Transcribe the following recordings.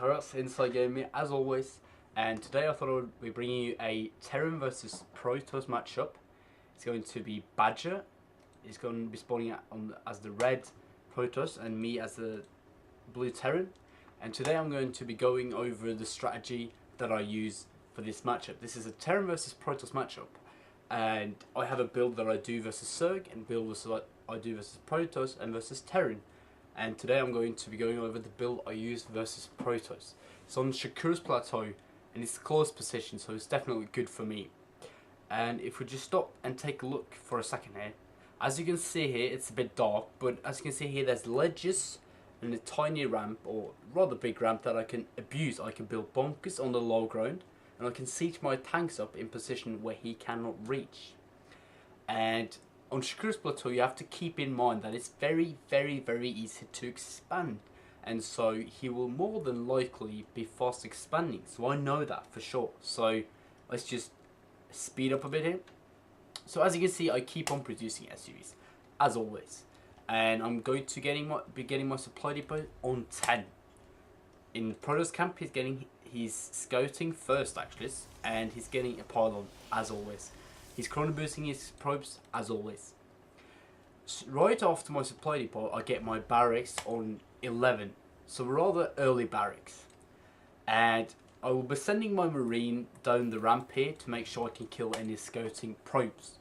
Harass Inside Gaming as always, and today I thought I would be bringing you a Terran versus protoss matchup. It's going to be Badger. He's going to be spawning as the red protoss and me as the blue Terran. And today I'm going to be going over the strategy that I use for this matchup. This is a Terran versus protoss matchup, and I have a build that I do versus Zerg and build I do versus protoss and versus Terran. And today I'm going to be going over the build I use versus protoss. It's on Shakur's plateau and it's close position, so it's definitely good for me. And if we just stop and take a look for a second here, as you can see here, it's a bit dark, but as you can see here, there's ledges and a tiny ramp, or rather big ramp, that I can abuse. I can build bunkers on the low ground, and I can siege my tanks up in position where he cannot reach. And on Shakur's plateau, you have to keep in mind that it's very easy to expand, and so he will more than likely be fast expanding. So I know that for sure. So let's just speed up a bit here. So as you can see, I keep on producing SUVs as always, and I'm going to be getting my supply depot on 10. In Protoss camp, he's scouting first actually, and he's getting a pylon as always. He's chrono boosting his probes as always. Right after my supply depot, I get my barracks on 11, so rather early barracks. And I will be sending my marine down the ramp here to make sure I can kill any scouting probes.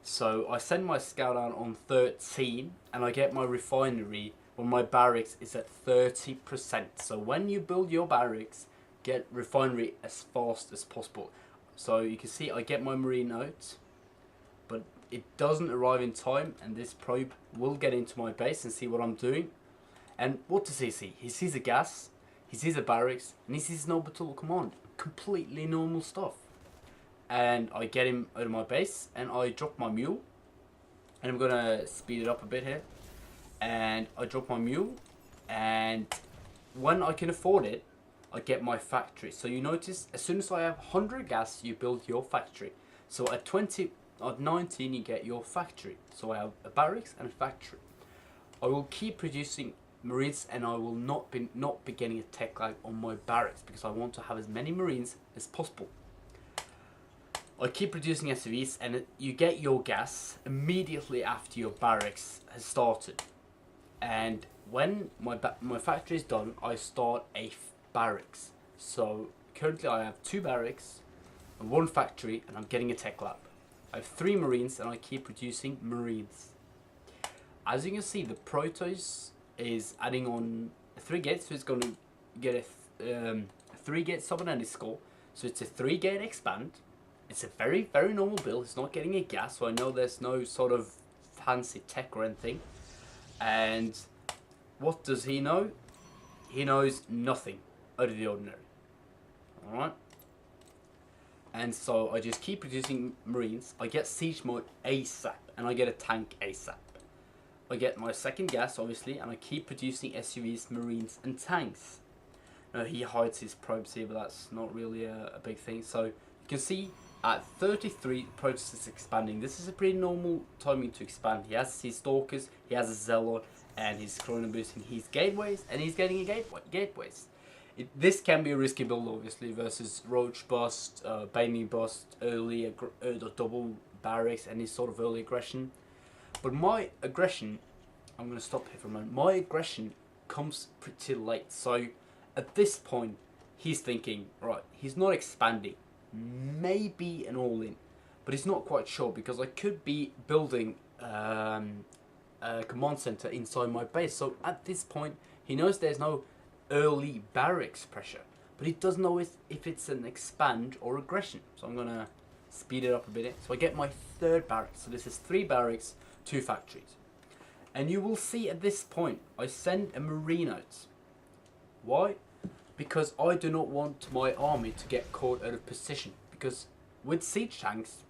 So I send my scout down on 13, and I get my refinery when my barracks is at 30%. So when you build your barracks, get refinery as fast as possible. So you can see I get my marine out, but it doesn't arrive in time, and this probe will get into my base and see what I'm doing. And what does he see? He sees a gas, he sees a barracks, and he sees an orbital command. Completely normal stuff. And I get him out of my base, and I drop my mule. And I'm gonna speed it up a bit here. And I drop my mule, and when I can afford it, I get my factory. So you notice, as soon as I have 100 gas, you build your factory. So at 19, you get your factory. So I have a barracks and a factory. I will keep producing marines, and I will not be getting a tech lag on my barracks, because I want to have as many marines as possible. I keep producing SUVs, and you get your gas immediately after your barracks has started. And when my factory is done, I start a barracks. So currently I have 2 barracks and 1 factory, and I'm getting a tech lab. I have 3 marines, and I keep producing marines. As you can see, the protoss is adding on 3 gates, so it's going to get a 3 gate cybernetics score. So it's a 3 gate expand. It's a very normal build. It's not getting a gas, so I know there's no sort of fancy tech or anything. And what does he know? He knows nothing out of the ordinary. Alright? And so I just keep producing marines. I get siege mode ASAP, and I get a tank ASAP. I get my second gas obviously, and I keep producing SUVs, marines and tanks. Now he hides his probes here, but that's not really a big thing. So you can see at 33, protoss is expanding. This is a pretty normal timing to expand. He has his stalkers, he has a zealot, and he's chrono boosting his gateways, and he's getting a gateways. This can be a risky build obviously versus roach bust, Bailey bust, early double barracks, any sort of early aggression. But my aggression, I'm going to stop here for a moment. My aggression comes pretty late. So at this point, he's thinking, right, he's not expanding. Maybe an all-in, but he's not quite sure, because I could be building a command center inside my base. So at this point, he knows there's no early barracks pressure, but he doesn't know if it's an expand or aggression. So I'm gonna speed it up a bit. So I get my 3rd barracks. So this is 3 barracks, 2 factories, and you will see at this point I send a marine out. Why? Because I do not want my army to get caught out of position, because with siege tanks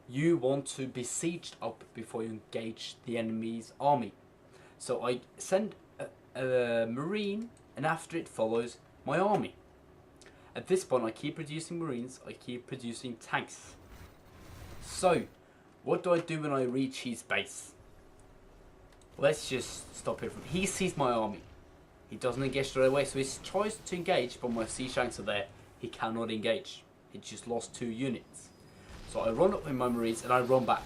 you want to be sieged up before you engage the enemy's army. So I send a marine, and after it follows my army. At this point I keep producing marines, I keep producing tanks. So what do I do when I reach his base? Let's just stop here. He sees my army. He doesn't engage straight away, so he tries to engage, but my siege tanks are there. He cannot engage. He just lost 2 units. So I run up with my marines and I run back.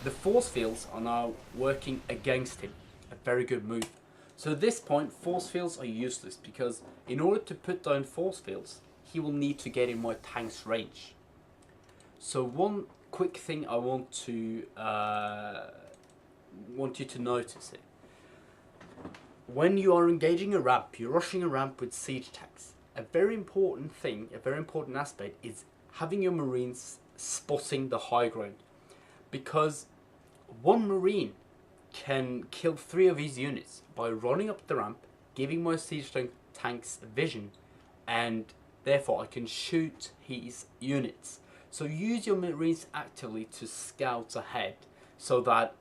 The force fields are now working against him. A very good move. So at this point, force fields are useless because in order to put down force fields, he will need to get in my tank's range. So one quick thing I want you to notice here. When you are engaging a ramp, you're rushing a ramp with siege tanks. A very important thing, a very important aspect is having your marines spotting the high ground. Because one marine can kill 3 of his units by running up the ramp, giving my siege tanks vision, and therefore I can shoot his units. So use your marines actively to scout ahead so that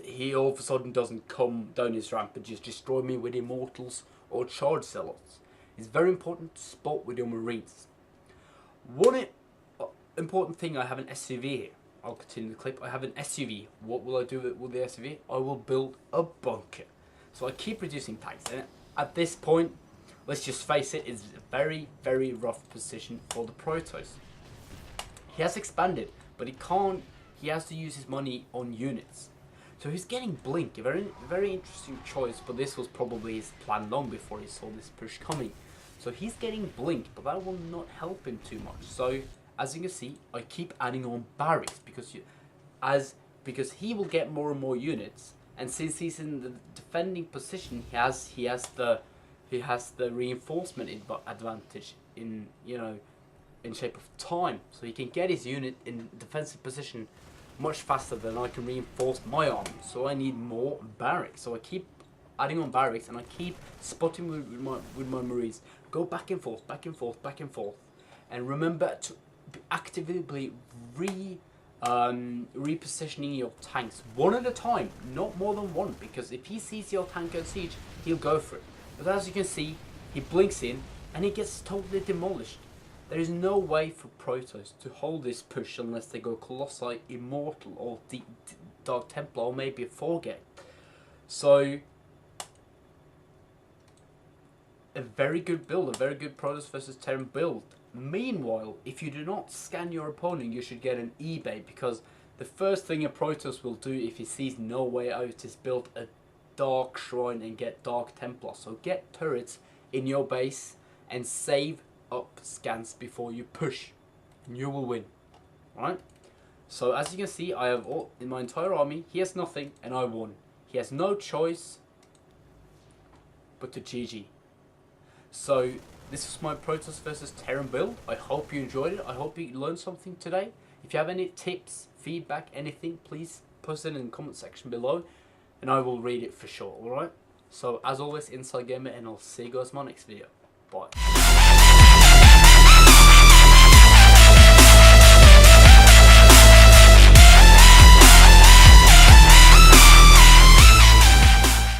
he all of a sudden doesn't come down his ramp and just destroy me with immortals or charge zealots. It's very important to spot with your marines. One important thing, I have an SUV here. I'll continue the clip. I have an SUV. What will I do with the SUV? I will build a bunker. So I keep reducing tanks. And at this point, let's just face it, it's a very, very rough position for the Protoss. He has expanded, but he has to use his money on units. So he's getting Blink, a very, very interesting choice, but this was probably his plan long before he saw this push coming. So he's getting Blink, but that will not help him too much. So as you can see, I keep adding on barracks because he will get more and more units, and since he's in the defending position, he has the reinforcement advantage in shape of time, so he can get his unit in defensive position much faster than I can reinforce my army. So I need more barracks. So I keep adding on barracks and I keep spotting with my marines. Go back and forth, back and forth, back and forth, and remember to actively repositioning your tanks one at a time, not more than one, because if he sees your tank on siege, he'll go for it. But as you can see, he blinks in and he gets totally demolished. There is no way for Protoss to hold this push unless they go Colossi, Immortal, or Dark Templar, or maybe a Forget. So, a very good build, a very good Protoss versus Terran build. Meanwhile, if you do not scan your opponent, you should get an eBay, because the first thing a Protoss will do if he sees no way out is build a Dark Shrine and get Dark Templar. So get turrets in your base and save up scans before you push, and you will win. Right? So as you can see, I have all in my entire army. He has nothing, and I won. He has no choice but to GG. So this was my Protoss versus Terran build. I hope you enjoyed it. I hope you learned something today. If you have any tips, feedback, anything, please post it in the comment section below, and I will read it for sure. Alright? So as always, Inside Gamer, and I'll see you guys in my next video. Bye.